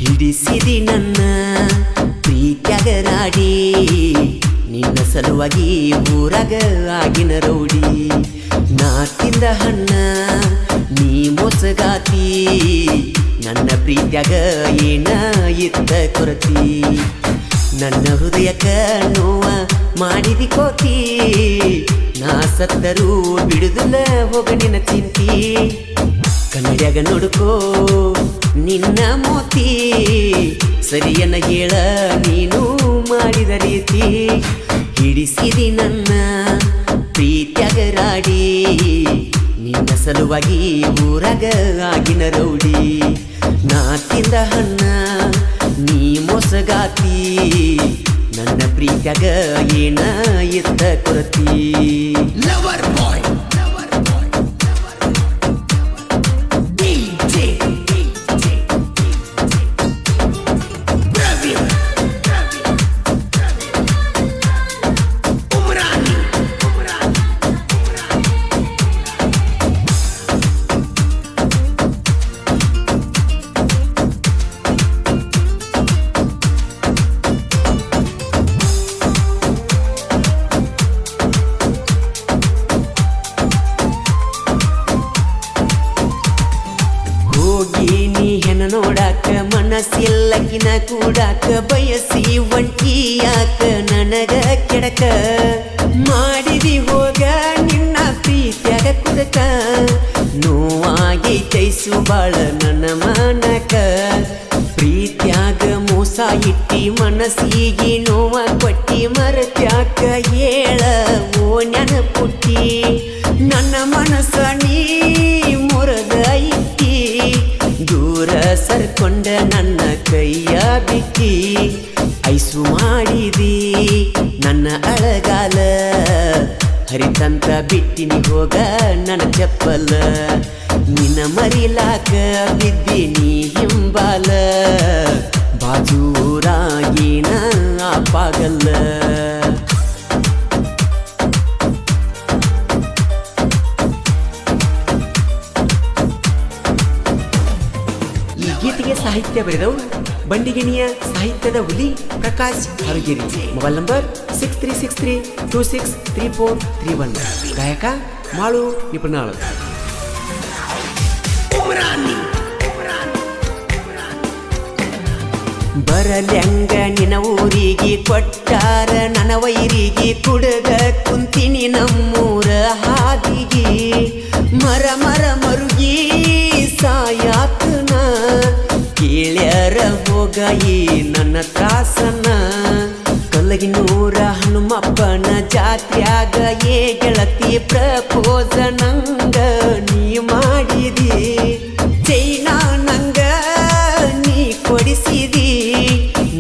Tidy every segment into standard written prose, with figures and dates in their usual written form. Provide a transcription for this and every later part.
ಹಿಡಿಸಿದಿ ನನ್ನ ಪ್ರೀತ್ಯಾಗ ರಾಡಿ ನಿನ್ನ ಸಲುವಾಗಿ ಊರಾಗ ಆಗಿನ ರೌಡಿ ನಾ ತಿಂದ ಹಣ್ಣ ನೀ ಮೋಸಗಾತಿ ನನ್ನ ಪ್ರೀತ್ಯಾಗ ಏನ ಇತ್ತ ಕೊರತಿ ನನ್ನ ಹೃದಯಕ್ಕ ನೋವ ಮಾಡಿದಿ ಕೋತಿ ನಾ ಸತ್ತರೂ ಬಿಡುದಿಲ್ಲ ಹೋಗ ನಿನ್ನ ಚಿಂತಿ ಕನ್ನಡ್ಯಾಗ ನೋಡ್ಕೋ ನಿನ್ನ ಮೋತಿ ಸರಿಯನ್ನ ಹೇಳ ನೀನು ಮಾಡಿದ ರೀತಿ ಹಿಡಿಸಿದಿ ನನ್ನ ಪ್ರೀತ್ಯಾಗ ರಾಡಿ ನಿನ್ನ ಸಲುವಾಗಿ ಊರಾಗ ಆಗಿನ ರೌಡಿ ನಾ ತಿಂದ ಹಣ್ಣ ನೀ ಮೋಸಗಾತಿ ನನ್ನ ಪ್ರೀತ್ಯಾಗ ಏನ ಇತ್ತ ಕೊರತಿ ಲವರ್ ಬಾಯ್ ನೀ ಹೆಣ ನೋಡಾಕ ಮನಸ್ಸಿಲ್ಲಕಿನ ಕೂಡಾಕ ಬಯಸಿ ಒಂಟಿಯಾಕ ನನಗ ಕೆಡಕ ಮಾಡಿದಿ ಹೋಗ ನಿನ್ನ ಪ್ರೀತ್ಯಾಗ ಕುದಕ ನೋವಾಗಿ ತೈಸು ಬಾಳ ನನ್ನ ಮನಕ ಪ್ರೀತ್ಯಾಗ ಮೋಸ ಇಟ್ಟಿ ಮನಸ್ಸಿಗೆ ನೋವ ಕೊಟ್ಟಿ ಮರತ್ಯಾಕ ಹೇಳ ಓ ನೆನಪುಟ್ಟಿ ನನ್ನ ಮನಸ್ಸ ನೀ ಮುರದ ಇಟ್ಟಿ ದೂರ ಸರ್ಕೊಂಡ ನನ್ನ ಕೈಯ ಬಿಕ್ಕಿ ಐಸು ಮಾಡಿದಿ ನನ್ನ ಅಳಗಾಲ ಹರಿತಂತ ಬಿಟ್ಟಿನಿ ಹೋಗ ನನ್ನ ಚಪ್ಪಲ ನಿನ್ನ ಮರಿಲಾಕ ಬಿದ್ದೀನಿ ಹಿಂಬಾಲ ಬಾಜೂರಾಗಿನ ಪಾಗಲ್ಲ ಗೀತೆಗೆ ಸಾಹಿತ್ಯ ಬರೆದವರು ಬಂಡಿಗೆಣಿಯ ಸಾಹಿತ್ಯದ ಹುಲಿ ಪ್ರಕಾಶ್ ಹರಗೇರಿ ಮೊಬೈಲ್ ನಂಬರ್ 6363263431 ಗಾಯಕ ಮಾಳು ನಿಪುಣಾಳ ಬರಲ್ಯಂಗ ನಿನ ಊರಿಗೆ ಕೊಟ್ಟಾರ ನನ್ನ ವೈರಿಗೆ ಕುಡದ ಕುಂತಿನಿ ನಮ್ಮೂರ ಹಾದಿಗೆ ಮರ ಮರ ಮರುಗಿ ಸಾಯಾತನ ಕೇಳ್ಯಾರ ಹೋಗಾಯಿ ನನ್ನ ತ್ರಾಸನ ಕಲಗಿನೂರ ಹನುಮಪ್ಪನ ಜಾತ್ರ್ಯಾಗ ಏ ಗೆಳತಿ ಪ್ರಪೋಸ ನಂಗ ನೀ ಮಾಡಿದಿ ಚೈನಾ ನಂಗ ನೀ ಕೊಡಿಸಿದಿ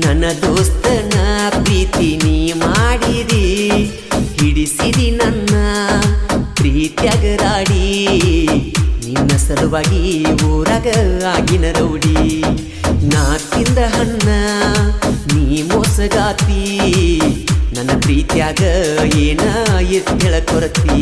ನನ್ನ ದೋಸ್ತನ ಪ್ರೀತಿ ನೀ ಮಾಡಿದಿ ಹಿಡಿಸಿದಿ ನನ್ನ ಪ್ರೀತ್ಯಾಗ ರಾಡಿ ನಿನ್ನ ಸಲುವಾಗಿ ಊರಾಗ ಆಗಿನ ರೌಡಿ ನಾ ತಿಂದ ಹಣ್ಣ ನೀ ಮೋಸಗಾತಿ ನನ್ನ ಪ್ರೀತ್ಯಾಗ ಏನ ಎತ್ತಳ ಕೊರತಿ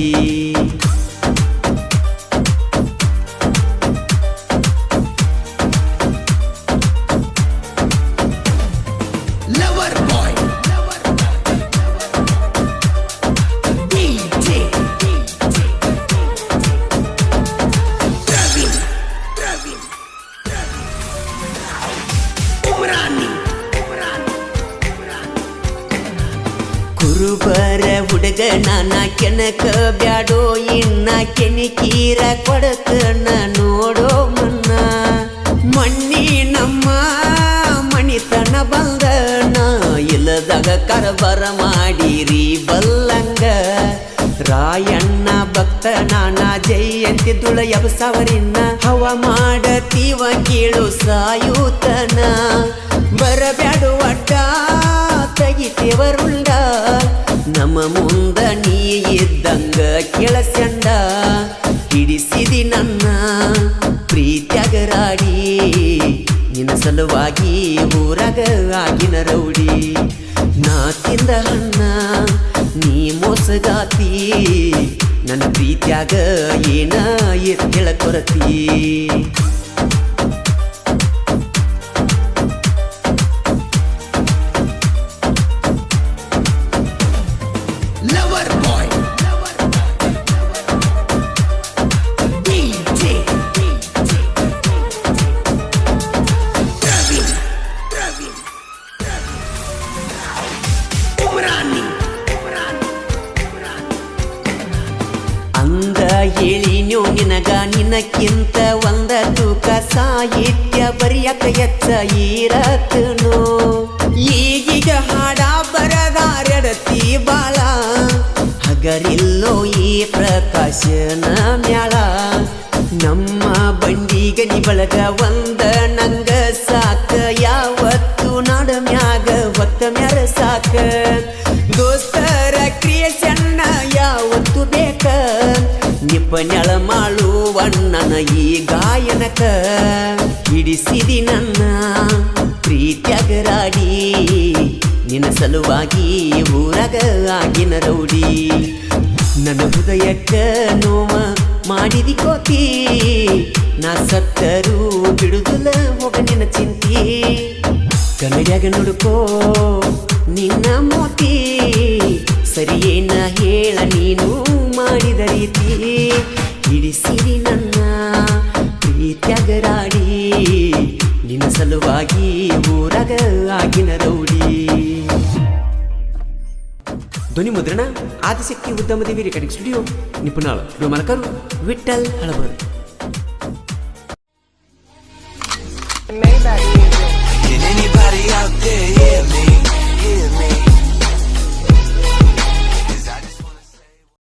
ಕುರುಬರ ಹುಡುಗ ನಾನ ಕೆನಕ ಬ್ಯಾಡೋ ಇನ್ನ ಕೆಣಿಕೀರ ಕೊಡಕನ ನೋಡೋ ಮನ್ನ ಮಣ್ಣಿ ನಮ್ಮ ಮಣಿತನ ಬಂದನ ಇಲ್ಲದಾಗ ಕರಬರ ಮಾಡಿರಿ ಬಲ್ಲಂಗ ರಾಯಣ್ಣ ಭಕ್ತ ನಾನ ಜಯಂತಿದುಳ ಎಬಸವರಿನ್ನ ಹವ ಮಾಡತೀವ ಕೇಳು ಸಾಯುತನ ಬರಬ್ಯಾಡು ಅಡ್ಡ ತೆಗಿತೇವರುಂಡ ನಮ್ಮ ಮುಂದ ನೀ ಇದ್ದಂಗ ಕೆಳಸಂಡ ಹಿಡಿಸಿದಿ ನನ್ನ ಪ್ರೀತ್ಯಾಗ ರಾಡಿ ನಿನ್ನ ಸಲುವಾಗಿ ಊರಾಗ ಆಗಿನ ರೌಡಿ ನಾ ತಿಂದ ಹಣ್ಣ ನೀ ಮೋಸಗಾತಿ ನನ್ನ ಪ್ರೀತ್ಯಾಗ ಏನ ಎತ್ತಳ ಕೊರತಿ ಹೇಳಿನ್ಯೋ ನಿನಗ ನಿನಕ್ಕಿಂತ ಒಂದ ತೂಕ ಸಾಹಿತ್ಯ ಬರಿಯಕ ಹೆಚ್ಚ ಇರತನೋ ಈಗೀಗ ಹಾಡ ಬರದಾರಡತಿ ಬಾಳ ಹಗರಿಲ್ಲೋ ಈ ಪ್ರಕಾಶನ ಮ್ಯಾಳ ನಮ್ಮ ಬಂಡಿಗನಿ ಬಳಗ ಒಂದ ನಂಗ ಸಾಕ ಯಾವತ್ತು ನಾಡ ಮ್ಯಾಗ ಹೊತ್ತ ಮ್ಯಾಲ ಸಾಕ ದೋಸ್ತರ ಕ್ರಿಯೇಷನ್ನ ಯಾವತ್ತು ಬೇಕ ನಿಪನ್ಯಳ ಮಾಡುವಣ್ಣನ ಈ ಗಾಯನಕ ಹಿಡಿಸಿದಿ ನನ್ನ ಪ್ರೀತ್ಯಾಗರಾಡಿ ನಿನ್ನ ಸಲುವಾಗಿ ಊರಾಗ ಆಗಿನ ರೌಡಿ ನನ್ನ ಹೃದಯಕ್ಕ ನೋವ ಮಾಡಿದಿ ಕೋತಿ ನಾ ಸತ್ತರೂ ಬಿಡುದಿಲ್ಲ ಹೋಗ ನಿನ್ನ ಚಿಂತಿ ಕನ್ನಡ್ಯಾಗ ನುಡುಕೋ ನಿನ್ನ ಮೋತಿ ಸರಿಯೇನ ಹೇಳ ನೀನು ಮಾಡಿದ ರೀತಿ ಹಿಡಿಸಿರಿ ನನ್ನ ಪ್ರೀತ್ಯಾಗರಾಡಿ ನಿನ್ನ ಸಲುವಾಗಿ ಊರಾಗ ಆಗಿನ ರೌಡಿ. ಧ್ವನಿ ಮುದ್ರಣ ಆದಿಶಕ್ತಿ ಉದ್ಯಮದೇವಿ ರೆಕಾರ್ಡಿಂಗ್ ಸ್ಟುಡಿಯೋ ನಿಪುಣಾಳ ಮಾಲಕರು ವಿಠ್ಠಲ್ ಹಳಬರ್.